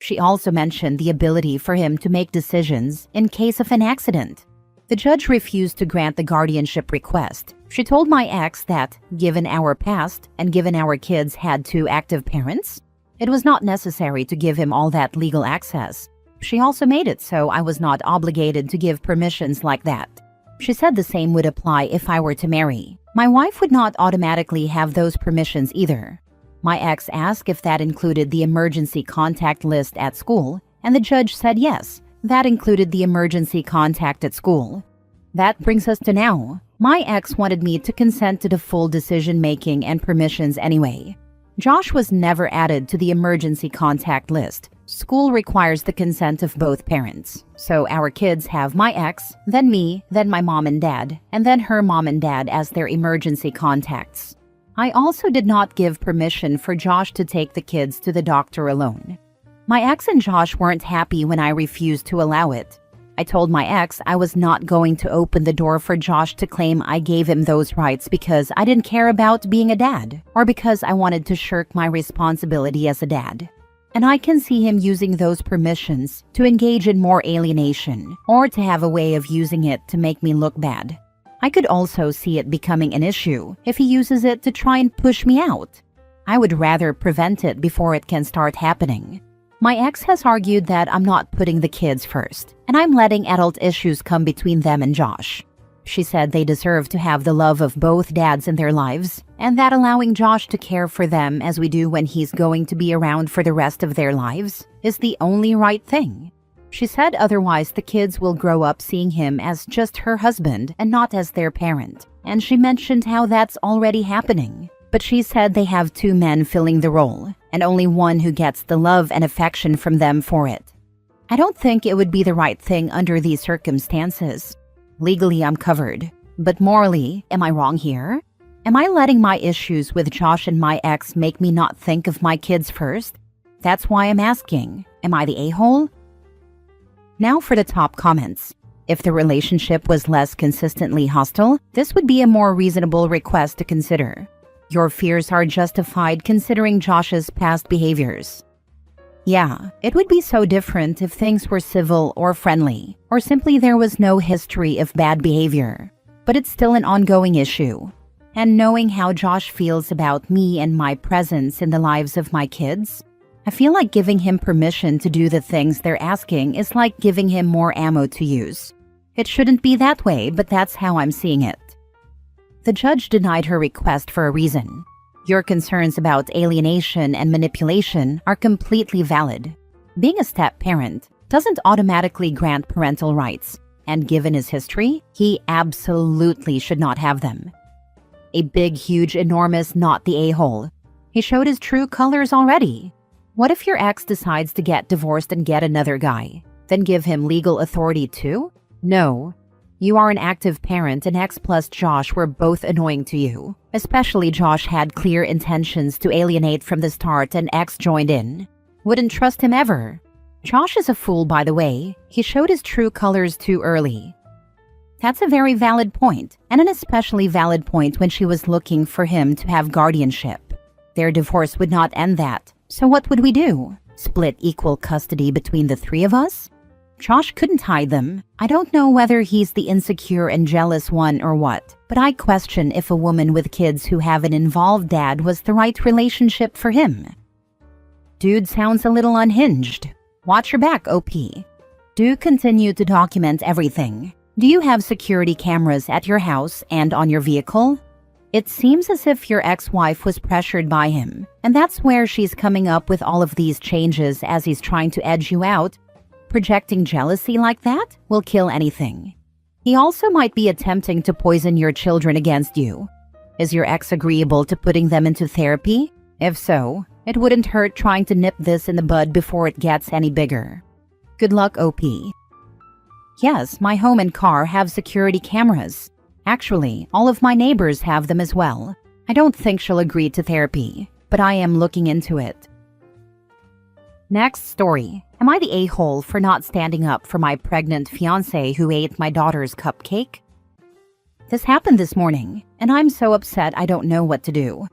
She also mentioned the ability for him to make decisions in case of an accident. The judge refused to grant the guardianship request. She told my ex that, given our past and given our kids had two active parents, it was not necessary to give him all that legal access. She also made it so I was not obligated to give permissions like that. She said the same would apply if I were to marry. My wife would not automatically have those permissions either. My ex asked if that included the emergency contact list at school, and the judge said yes, that included the emergency contact at school. That brings us to now. My ex wanted me to consent to the full decision-making and permissions anyway. Josh was never added to the emergency contact list. School requires the consent of both parents. So our kids have my ex, then me, then my mom and dad, and then her mom and dad as their emergency contacts. I also did not give permission for Josh to take the kids to the doctor alone. My ex and Josh weren't happy when I refused to allow it. I told my ex I was not going to open the door for Josh to claim I gave him those rights because I didn't care about being a dad, or because I wanted to shirk my responsibility as a dad. And I can see him using those permissions to engage in more alienation, or to have a way of using it to make me look bad. I could also see it becoming an issue if he uses it to try and push me out. I would rather prevent it before it can start happening. My ex has argued that I'm not putting the kids first, and I'm letting adult issues come between them and Josh. She said they deserve to have the love of both dads in their lives, and that allowing Josh to care for them as we do when he's going to be around for the rest of their lives is the only right thing. She said otherwise the kids will grow up seeing him as just her husband and not as their parent, and she mentioned how that's already happening. But she said they have two men filling the role, and only one who gets the love and affection from them for it. I don't think it would be the right thing under these circumstances. Legally, I'm covered. But morally, am I wrong here? Am I letting my issues with Josh and my ex make me not think of my kids first? That's why I'm asking. Am I the a-hole? Now for the top comments. If the relationship was less consistently hostile, this would be a more reasonable request to consider. Your fears are justified considering Josh's past behaviors. Yeah, it would be so different if things were civil or friendly, or simply there was no history of bad behavior. But it's still an ongoing issue. And knowing how Josh feels about me and my presence in the lives of my kids, I feel like giving him permission to do the things they're asking is like giving him more ammo to use. It shouldn't be that way, but that's how I'm seeing it. The judge denied her request for a reason. Your concerns about alienation and manipulation are completely valid. Being a step-parent doesn't automatically grant parental rights, and given his history, he absolutely should not have them. A big, huge, enormous not the a-hole. He showed his true colors already. What if your ex decides to get divorced and get another guy? Then give him legal authority too? No. You are an active parent and ex plus Josh were both annoying to you. Especially Josh had clear intentions to alienate from the start and ex joined in. Wouldn't trust him ever. Josh is a fool, by the way. He showed his true colors too early. That's a very valid point, and an especially valid point when she was looking for him to have guardianship. Their divorce would not end that, so what would we do? Split equal custody between the three of us? Josh couldn't hide them. I don't know whether he's the insecure and jealous one or what, but I question if a woman with kids who have an involved dad was the right relationship for him. Dude sounds a little unhinged. Watch your back, OP. Do continue to document everything. Do you have security cameras at your house and on your vehicle? It seems as if your ex-wife was pressured by him, and that's where she's coming up with all of these changes as he's trying to edge you out. Projecting jealousy like that will kill anything. He also might be attempting to poison your children against you. Is your ex agreeable to putting them into therapy? If so, it wouldn't hurt trying to nip this in the bud before it gets any bigger. Good luck, OP. Yes, my home and car have security cameras. Actually, all of my neighbors have them as well. I don't think she'll agree to therapy, but I am looking into it. Next story. Am I the a-hole for not standing up for my pregnant fiancé who ate my daughter's cupcake? This happened this morning, and I'm so upset I don't know what to do.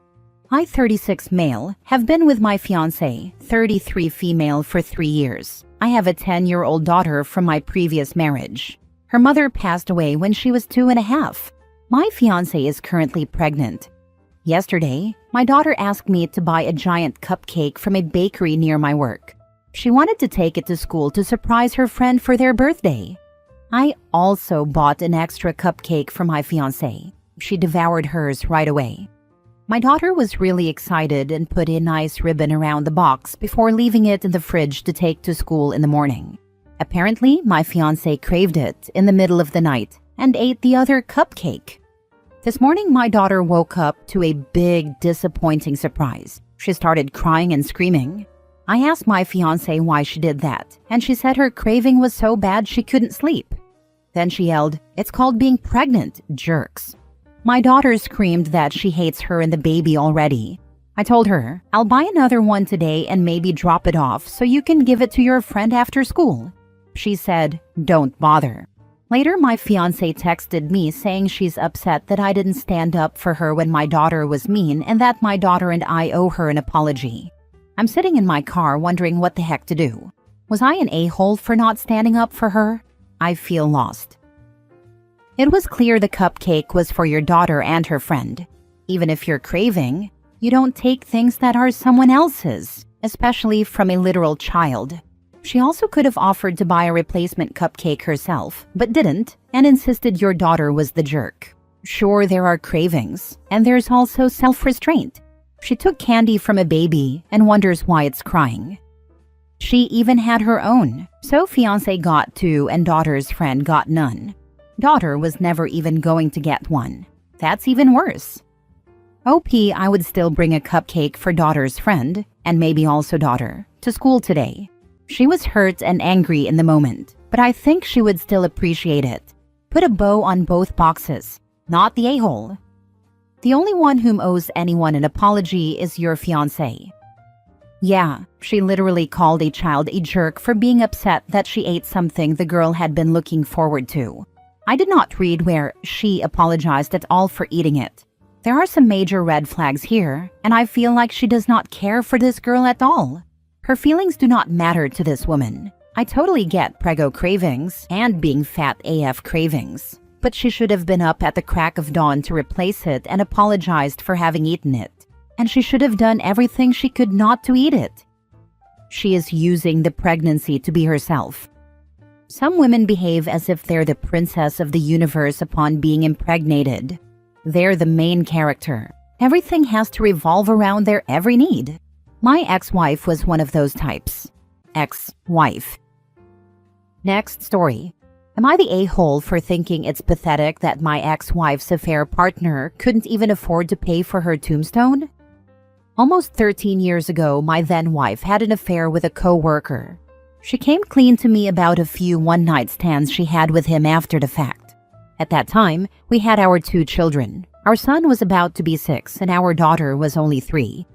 I, 36 male, have been with my fiancé, 33 female, for 3 years. I have a 10-year-old daughter from my previous marriage. Her mother passed away when she was 2.5. My fiancé is currently pregnant. Yesterday, my daughter asked me to buy a giant cupcake from a bakery near my work. She wanted to take it to school to surprise her friend for their birthday. I also bought an extra cupcake for my fiancé. She devoured hers right away. My daughter was really excited and put a nice ribbon around the box before leaving it in the fridge to take to school in the morning. Apparently, my fiancé craved it in the middle of the night and ate the other cupcake. This morning, my daughter woke up to a big, disappointing surprise. She started crying and screaming. I asked my fiancé why she did that, and she said her craving was so bad she couldn't sleep. Then she yelled, "It's called being pregnant, jerks." My daughter screamed that she hates her and the baby already. I told her, "I'll buy another one today and maybe drop it off so you can give it to your friend after school." She said, "Don't bother." Later, my fiancé texted me saying she's upset that I didn't stand up for her when my daughter was mean and that my daughter and I owe her an apology. I'm sitting in my car wondering what the heck to do. Was I an a-hole for not standing up for her? I feel lost. It was clear the cupcake was for your daughter and her friend. Even if you're craving, you don't take things that are someone else's, especially from a literal child. She also could have offered to buy a replacement cupcake herself, but didn't, and insisted your daughter was the jerk. Sure, there are cravings, and there's also self-restraint. She took candy from a baby and wonders why it's crying. She even had her own, so fiancé got 2 and daughter's friend got none. Daughter was never even going to get one. That's even worse. OP, I would still bring a cupcake for daughter's friend, and maybe also daughter, to school today. She was hurt and angry in the moment, but I think she would still appreciate it. Put a bow on both boxes, not the a-hole. The only one whom owes anyone an apology is your fiancé. Yeah, she literally called a child a jerk for being upset that she ate something the girl had been looking forward to. I did not read where she apologized at all for eating it. There are some major red flags here, and I feel like she does not care for this girl at all. Her feelings do not matter to this woman. I totally get prego cravings and being fat AF cravings, but she should have been up at the crack of dawn to replace it and apologized for having eaten it. And she should have done everything she could not to eat it. She is using the pregnancy to be herself. Some women behave as if they're the princess of the universe upon being impregnated. They're the main character. Everything has to revolve around their every need. My ex-wife was one of those types. Ex-wife. Next story. Am I the a-hole for thinking it's pathetic that my ex-wife's affair partner couldn't even afford to pay for her tombstone? Almost 13 years ago, my then-wife had an affair with a co-worker. She came clean to me about a few one-night stands she had with him after the fact. At that time, we had our 2 children. Our son was about to be 6 and our daughter was only 3.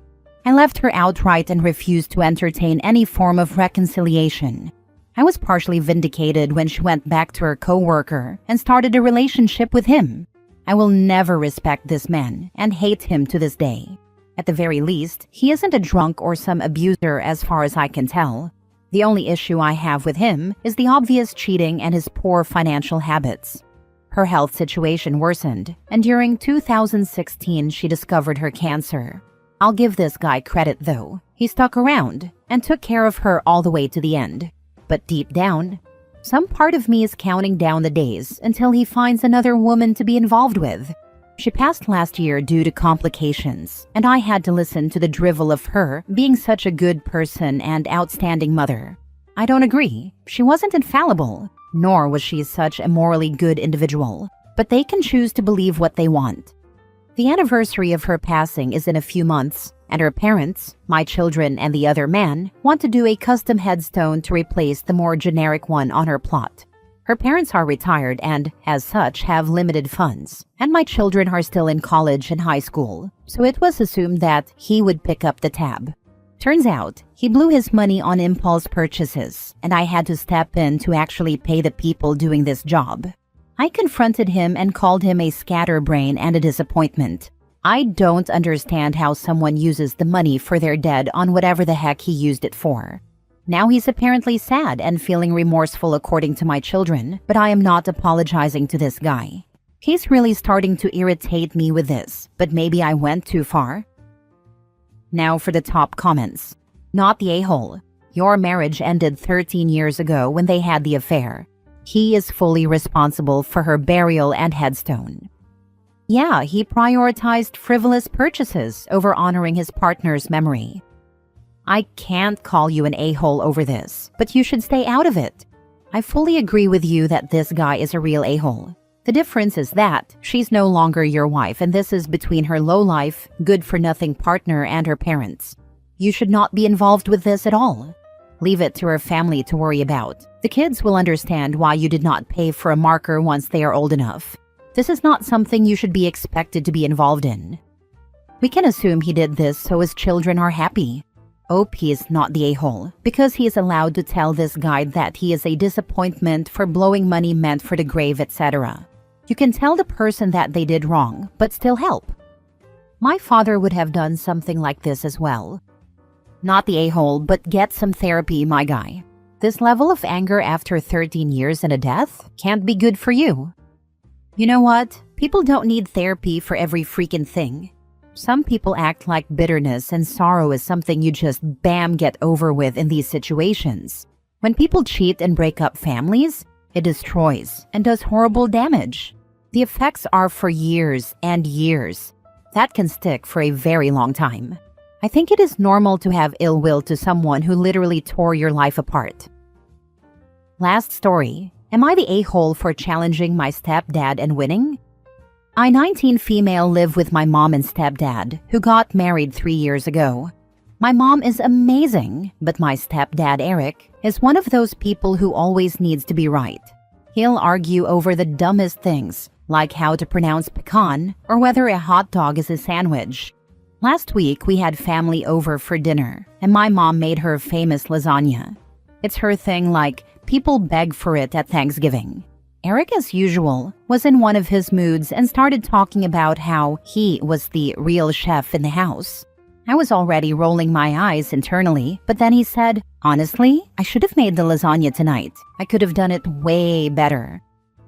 I left her outright and refused to entertain any form of reconciliation. I was partially vindicated when she went back to her co-worker and started a relationship with him. I will never respect this man and hate him to this day. At the very least, he isn't a drunk or some abuser as far as I can tell. The only issue I have with him is the obvious cheating and his poor financial habits. Her health situation worsened, and during 2016 she discovered her cancer. I'll give this guy credit though. He stuck around and took care of her all the way to the end. But deep down, some part of me is counting down the days until he finds another woman to be involved with. She passed last year due to complications, and I had to listen to the drivel of her being such a good person and outstanding mother. I don't agree. She wasn't infallible, nor was she such a morally good individual, but they can choose to believe what they want. The anniversary of her passing is in a few months, and her parents, my children and the other man, want to do a custom headstone to replace the more generic one on her plot. Her parents are retired and, as such, have limited funds, and my children are still in college and high school, so it was assumed that he would pick up the tab. Turns out, he blew his money on impulse purchases, and I had to step in to actually pay the people doing this job. I confronted him and called him a scatterbrain and a disappointment. I don't understand how someone uses the money for their dead on whatever the heck he used it for. Now he's apparently sad and feeling remorseful according to my children, but I am not apologizing to this guy. He's really starting to irritate me with this, but maybe I went too far. Now for the top comments. Not the a-hole. Your marriage ended 13 years ago when they had the affair. He is fully responsible for her burial and headstone. Yeah, he prioritized frivolous purchases over honoring his partner's memory. I can't call you an a-hole over this, but you should stay out of it. I fully agree with you that this guy is a real a-hole. The difference is that she's no longer your wife, and this is between her lowlife, good-for-nothing partner and her parents. You should not be involved with this at all. Leave it to her family to worry about. The kids will understand why you did not pay for a marker once they are old enough. This is not something you should be expected to be involved in. We can assume he did this so his children are happy. Hope he is not the a-hole, because he is allowed to tell this guy that he is a disappointment for blowing money meant for the grave, etc. You can tell the person that they did wrong, but still help. My father would have done something like this as well. Not the a-hole, but get some therapy, my guy. This level of anger after 13 years and a death can't be good for you. You know what? People don't need therapy for every freaking thing. Some people act like bitterness and sorrow is something you just bam get over with in these situations. When people cheat and break up families, it destroys and does horrible damage. The effects are for years and years. That can stick for a very long time. I think it is normal to have ill will to someone who literally tore your life apart. Last story. Am I the a-hole for challenging my stepdad and winning? I, 19 female, live with my mom and stepdad, who got married 3 years ago. My mom is amazing, but my stepdad, Eric, is one of those people who always needs to be right. He'll argue over the dumbest things, like how to pronounce pecan or whether a hot dog is a sandwich. Last week, we had family over for dinner, and my mom made her famous lasagna. It's her thing, like, people beg for it at Thanksgiving. Eric, as usual, was in one of his moods and started talking about how he was the real chef in the house. I was already rolling my eyes internally, but then he said, "Honestly, I should have made the lasagna tonight. I could have done it way better."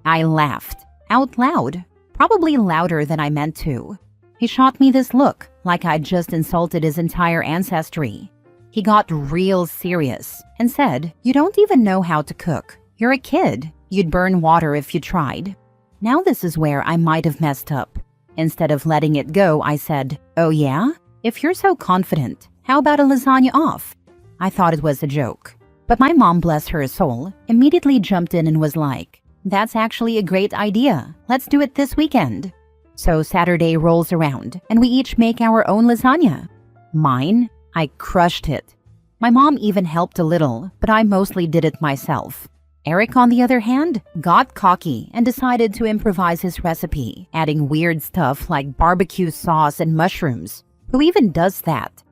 I laughed, out loud, probably louder than I meant to. He shot me this look, like I'd just insulted his entire ancestry. He got real serious and said, "You don't even know how to cook. You're a kid. You'd burn water if you tried." Now this is where I might have messed up. Instead of letting it go, I said, "Oh yeah? If you're so confident, how about a lasagna off?" I thought it was a joke. But my mom, bless her soul, immediately jumped in and was like, "That's actually a great idea. Let's do it this weekend." So Saturday rolls around, and we each make our own lasagna. Mine? I crushed it. My mom even helped a little, but I mostly did it myself. Eric, on the other hand, got cocky and decided to improvise his recipe, adding weird stuff like barbecue sauce and mushrooms. Who even does that?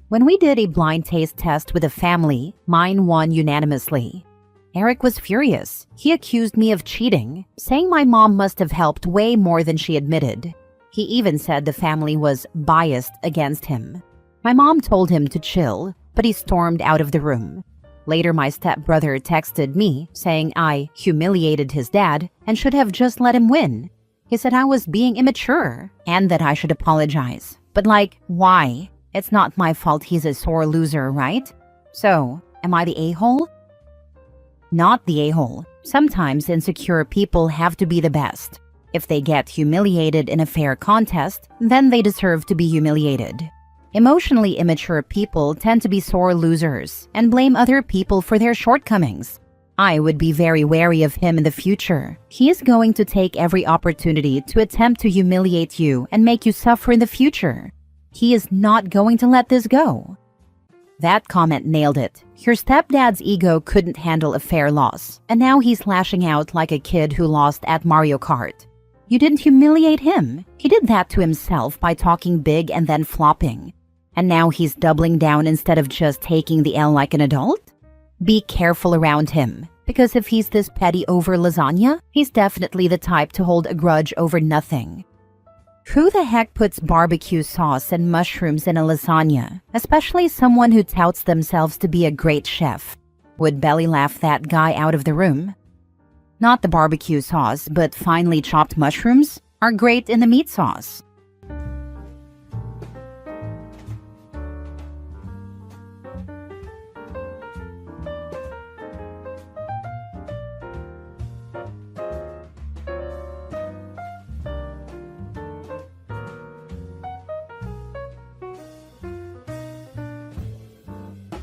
When we did a blind taste test with a family, mine won unanimously. Eric was furious. He accused me of cheating, saying my mom must have helped way more than she admitted. He even said the family was biased against him. My mom told him to chill, but he stormed out of the room. Later, my stepbrother texted me, saying I humiliated his dad and should have just let him win. He said I was being immature and that I should apologize. But like, why? It's not my fault he's a sore loser, right? So, am I the a-hole? Not the a-hole. Sometimes insecure people have to be the best. If they get humiliated in a fair contest, then they deserve to be humiliated. Emotionally immature people tend to be sore losers and blame other people for their shortcomings. I would be very wary of him in the future. He is going to take every opportunity to attempt to humiliate you and make you suffer in the future. He is not going to let this go. That comment nailed it. Your stepdad's ego couldn't handle a fair loss, and now he's lashing out like a kid who lost at Mario Kart. You didn't humiliate him. He did that to himself by talking big and then flopping. And now he's doubling down instead of just taking the L like an adult? Be careful around him, because if he's this petty over lasagna, he's definitely the type to hold a grudge over nothing. Who the heck puts barbecue sauce and mushrooms in a lasagna, especially someone who touts themselves to be a great chef? Would belly laugh that guy out of the room. Not the barbecue sauce, but finely chopped mushrooms are great in the meat sauce.